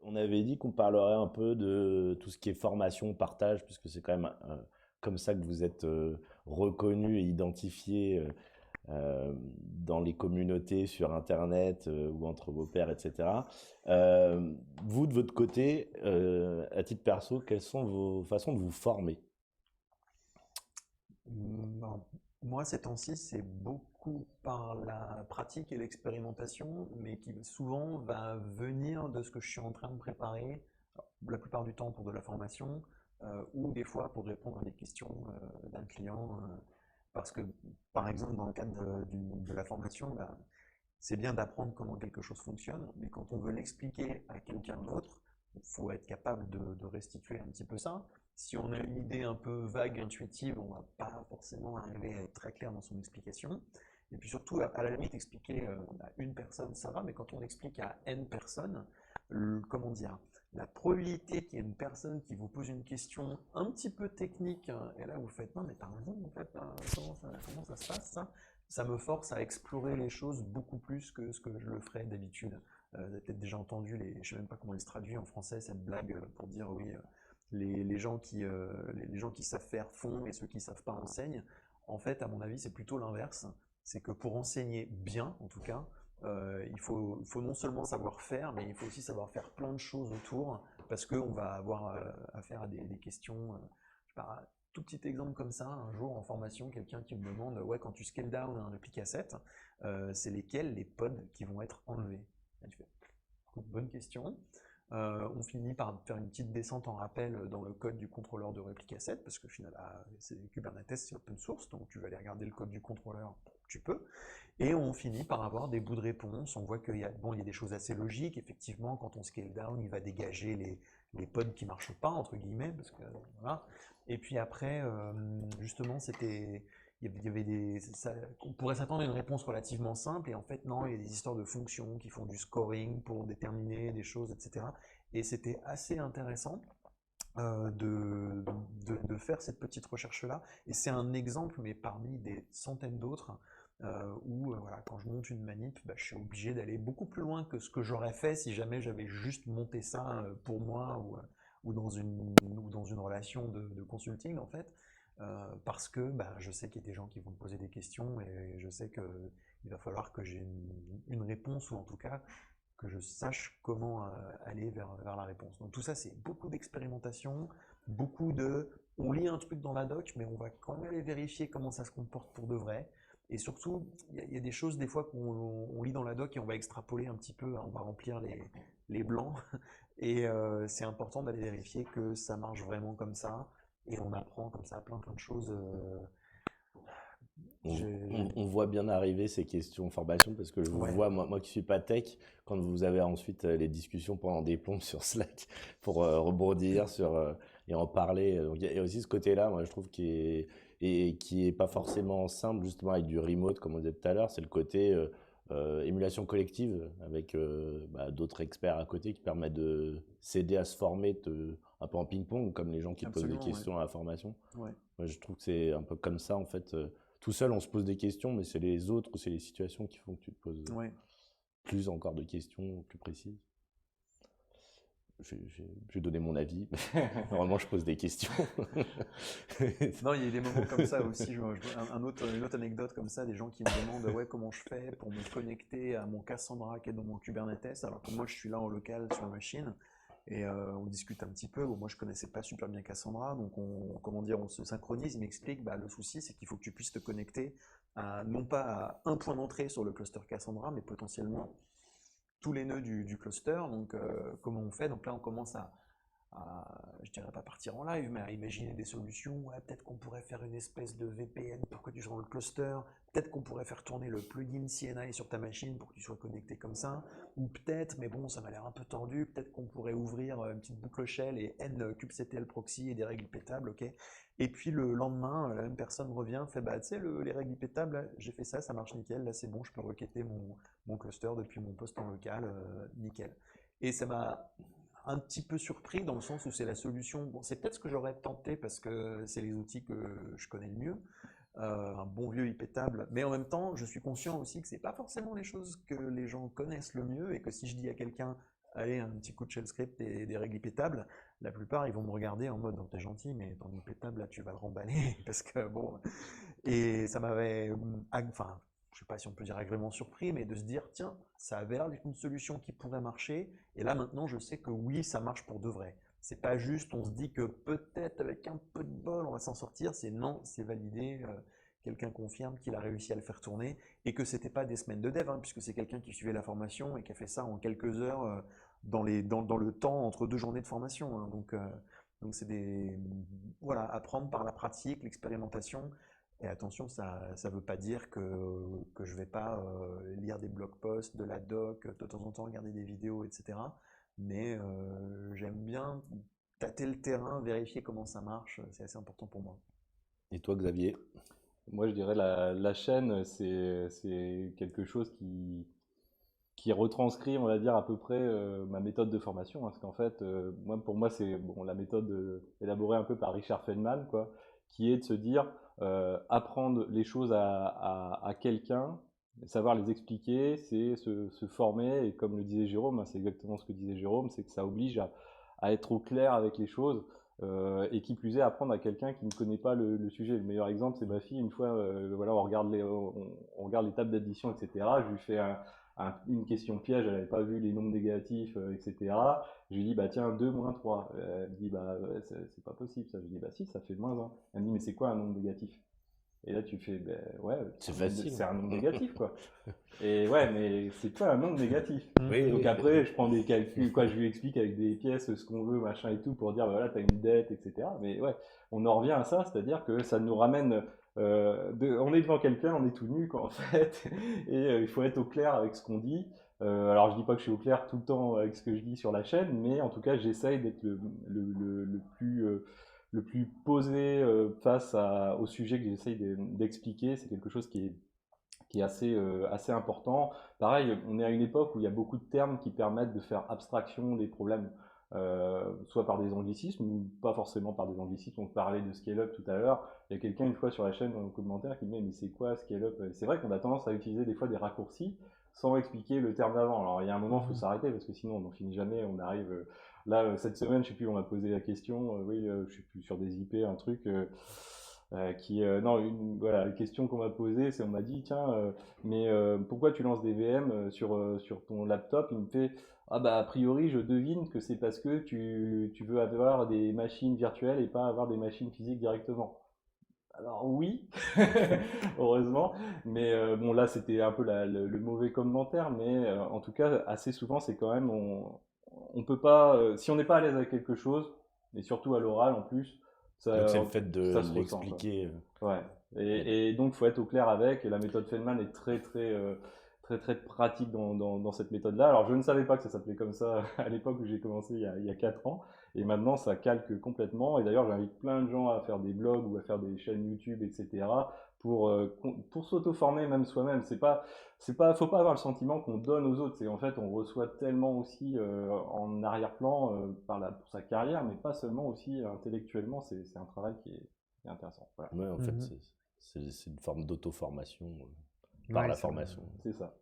On avait dit qu'on parlerait un peu de tout ce qui est formation, partage, puisque c'est quand même comme ça que vous êtes reconnu et identifié dans les communautés sur Internet ou entre vos pairs, etc. Vous, de votre côté, à titre perso, quelles sont vos façons de vous former? Ben, moi, ces temps-ci, c'est beaucoup par la pratique et l'expérimentation, mais qui souvent va venir de ce que je suis en train de préparer, alors, la plupart du temps pour de la formation, ou des fois pour répondre à des questions d'un client. Parce que, par exemple, dans le cadre de la formation, ben, c'est bien d'apprendre comment quelque chose fonctionne, mais quand on veut l'expliquer à quelqu'un d'autre, il faut être capable de restituer un petit peu ça. Si on a une idée un peu vague, intuitive, on ne va pas forcément arriver à être très clair dans son explication. Et puis surtout, à la limite, expliquer à une personne, ça va, mais quand on explique à N personnes, comment dire, la probabilité qu'il y ait une personne qui vous pose une question un petit peu technique, hein, et là vous faites, non mais t'as raison, en fait, hein, comment ça se passe ça me force à explorer les choses beaucoup plus que ce que je le ferais d'habitude. Vous avez peut-être déjà entendu, je ne sais même pas comment elle se traduit en français, cette blague pour dire oui, les gens qui savent faire font et ceux qui ne savent pas enseignent. En fait, à mon avis, c'est plutôt l'inverse. C'est que pour enseigner bien, en tout cas, il faut non seulement savoir faire, mais il faut aussi savoir faire plein de choses autour, parce qu'on va avoir affaire à des questions. Je sais pas, tout petit exemple comme ça, un jour en formation, quelqu'un qui me demande, ouais, quand tu scale down un repli cassette, c'est lesquels les pods qui vont être enlevés? Là, tu fais, bonne question. On finit par faire une petite descente en rappel dans le code du contrôleur de réplica 7, parce que finalement, Kubernetes, c'est open source, donc tu vas aller regarder le code du contrôleur, tu peux. Et on finit par avoir des bouts de réponse. On voit qu'il y a des choses assez logiques. Effectivement, quand on scale down, il va dégager les pods qui ne marchent pas, entre guillemets, parce que voilà. Et puis après, justement, il y avait on pourrait s'attendre à une réponse relativement simple, et en fait, non, il y a des histoires de fonctions qui font du scoring pour déterminer des choses, etc. Et c'était assez intéressant de faire cette petite recherche-là. Et c'est un exemple, mais parmi des centaines d'autres, où voilà, quand je monte une manip, bah, je suis obligé d'aller beaucoup plus loin que ce que j'aurais fait si jamais j'avais juste monté ça pour moi ou dans une relation de consulting, en fait. Parce que bah, je sais qu'il y a des gens qui vont me poser des questions et je sais qu'il va falloir que j'ai une réponse, ou en tout cas que je sache comment aller vers la réponse. Donc tout ça, c'est beaucoup d'expérimentation, beaucoup de... On lit un truc dans la doc, mais on va quand même aller vérifier comment ça se comporte pour de vrai. Et surtout, il y a des choses des fois qu'on lit dans la doc et on va extrapoler un petit peu, hein, on va remplir les blancs. Et c'est important d'aller vérifier que ça marche vraiment comme ça. Et on apprend comme ça plein de choses. On voit bien arriver ces questions formation parce que je vous Ouais, vois, moi qui suis pas tech, quand vous avez ensuite les discussions pendant des plombs sur Slack pour rebondir sur et en parler. Donc, il y a aussi ce côté-là, moi je trouve qui est pas forcément simple justement avec du remote comme on disait tout à l'heure, c'est le côté émulation collective avec d'autres experts à côté qui permettent de s'aider à se former un peu en ping-pong comme les gens qui te posent des absolument, ouais. questions à la formation. Ouais. Moi, je trouve que c'est un peu comme ça, en fait. Tout seul, on se pose des questions, mais c'est les autres ou c'est les situations qui font que tu te poses Ouais. plus encore de questions plus précises. Je vais donner mon avis. Normalement, je pose des questions. Non, il y a des moments comme ça aussi. Une autre anecdote comme ça, des gens qui me demandent ouais, comment je fais pour me connecter à mon Cassandra qui est dans mon Kubernetes, alors que moi je suis là en local sur la machine. Et on discute un petit peu. Bon, moi je connaissais pas super bien Cassandra, donc comment dire, on se synchronise. Il m'explique bah, le souci, c'est qu'il faut que tu puisses te connecter non pas à un point d'entrée sur le cluster Cassandra, mais potentiellement tous les nœuds du cluster. Donc comment on fait? Donc là on commence je dirais pas partir en live, mais à imaginer des solutions. Ouais, peut-être qu'on pourrait faire une espèce de VPN pour que tu sois dans le cluster. Peut-être qu'on pourrait faire tourner le plugin CNI sur ta machine pour que tu sois connecté comme ça. Ou peut-être, mais bon, ça m'a l'air un peu tordu, peut-être qu'on pourrait ouvrir une petite boucle shell et N kubectl proxy et des règles pétables, ok. Et puis le lendemain, la même personne revient, fait bah tu sais, les règles pétables, là, j'ai fait ça, ça marche nickel, là c'est bon, je peux requêter mon cluster depuis mon poste en local, nickel. Et ça m'a un petit peu surpris dans le sens où c'est la solution. Bon, c'est peut-être ce que j'aurais tenté parce que c'est les outils que je connais le mieux, un bon vieux ipétable. Mais en même temps, je suis conscient aussi que c'est pas forcément les choses que les gens connaissent le mieux et que si je dis à quelqu'un allez, un petit coup de shell script et des règles pétables, la plupart, ils vont me regarder en mode, oh, t'es gentil, mais ton pétable, là, tu vas le remballer, parce que bon, et ça m'avait, enfin, je sais pas si on peut dire agrément surpris, mais de se dire, tiens, ça avait l'air d'être une solution qui pourrait marcher, et là maintenant je sais que oui, ça marche pour de vrai. C'est pas juste, on se dit que peut-être avec un peu de bol on va s'en sortir, c'est non, c'est validé, quelqu'un confirme qu'il a réussi à le faire tourner, et que c'était pas des semaines de dev, hein, puisque c'est quelqu'un qui suivait la formation et qui a fait ça en quelques heures dans le temps entre 2 journées de formation, hein. Donc c'est des, voilà, apprendre par la pratique, l'expérimentation. Et attention, ça ne veut pas dire que je ne vais pas lire des blog posts, de la doc, de temps en temps regarder des vidéos, etc. Mais j'aime bien tâter le terrain, vérifier comment ça marche, c'est assez important pour moi. Et toi, Xavier? Moi, je dirais la chaîne, c'est quelque chose qui retranscrit, on va dire, à peu près ma méthode de formation, hein. Parce qu'en fait, pour moi, c'est bon, la méthode élaborée un peu par Richard Feldman, quoi, qui est de se dire apprendre les choses à quelqu'un, savoir les expliquer, c'est se former. Et comme le disait Jérôme, hein, c'est exactement ce que disait Jérôme, c'est que ça oblige à être au clair avec les choses. Et qui plus est, apprendre à quelqu'un qui ne connaît pas le sujet. Le meilleur exemple, c'est ma fille. Une fois, voilà, on regarde les tables d'addition, etc. Je lui fais une question piège, elle n'avait pas vu les nombres négatifs, etc. Je lui dis, bah tiens, 2 moins 3. Elle me dit, bah ouais, c'est pas possible ça. Je lui dis, bah si, ça fait -1. Elle me dit, mais c'est quoi un nombre négatif? Et là, tu fais, ben ouais, C'est facile. c'est un nombre négatif, quoi. Et ouais, mais c'est pas un nombre négatif. Oui, Donc oui. après, je prends des calculs, quoi, je lui explique avec des pièces ce qu'on veut, machin et tout, pour dire, bah, voilà, t'as une dette, etc. Mais ouais, on en revient à ça, c'est-à-dire que ça nous ramène, on est devant quelqu'un, on est tout nu, quoi, en fait, et il faut être au clair avec ce qu'on dit. Alors je dis pas que je suis au clair tout le temps avec ce que je dis sur la chaîne, mais en tout cas, j'essaye d'être le plus posé face au sujet que j'essaye d'expliquer. C'est quelque chose qui est assez important. Pareil, on est à une époque où il y a beaucoup de termes qui permettent de faire abstraction des problèmes, soit par des anglicismes ou pas forcément par des anglicismes. On parlait de scale-up tout à l'heure. Il y a quelqu'un une fois sur la chaîne dans le commentaire qui me dit mais c'est quoi scale-up? C'est vrai qu'on a tendance à utiliser des fois des raccourcis sans expliquer le terme d'avant. Alors il y a un moment, il faut s'arrêter parce que sinon on n'en finit jamais. On arrive là cette semaine, je sais plus, on m'a posé la question, oui, je sais plus, sur des IP, un truc. Non, voilà, la question qu'on m'a posée, c'est on m'a dit, tiens, mais pourquoi tu lances des VM sur ton laptop? Il me fait, ah bah a priori, je devine que c'est parce que tu veux avoir des machines virtuelles et pas avoir des machines physiques directement. Alors oui, heureusement, mais bon là c'était un peu le mauvais commentaire, mais en tout cas assez souvent c'est quand même on peut pas si on n'est pas à l'aise avec quelque chose, et surtout à l'oral en plus, Donc c'est le ça fait de ça se ressent, quoi. l'expliquer. Ouais. Ouais. Et donc, il faut être au clair avec. Et la méthode Feynman est très pratique dans cette méthode-là. Alors, je ne savais pas que ça s'appelait comme ça à l'époque où j'ai commencé il y a 4 ans. Et maintenant, ça calque complètement. Et d'ailleurs, j'invite plein de gens à faire des blogs ou à faire des chaînes YouTube, etc. Pour s'auto-former même soi-même. Faut pas avoir le sentiment qu'on donne aux autres. C'est en fait, on reçoit tellement aussi en arrière-plan pour sa carrière, mais pas seulement aussi intellectuellement. C'est un travail qui est intéressant. Voilà. Ouais, en fait, Mhm. c'est une forme d'auto-formation par Ouais, la ça me- formation. C'est ça.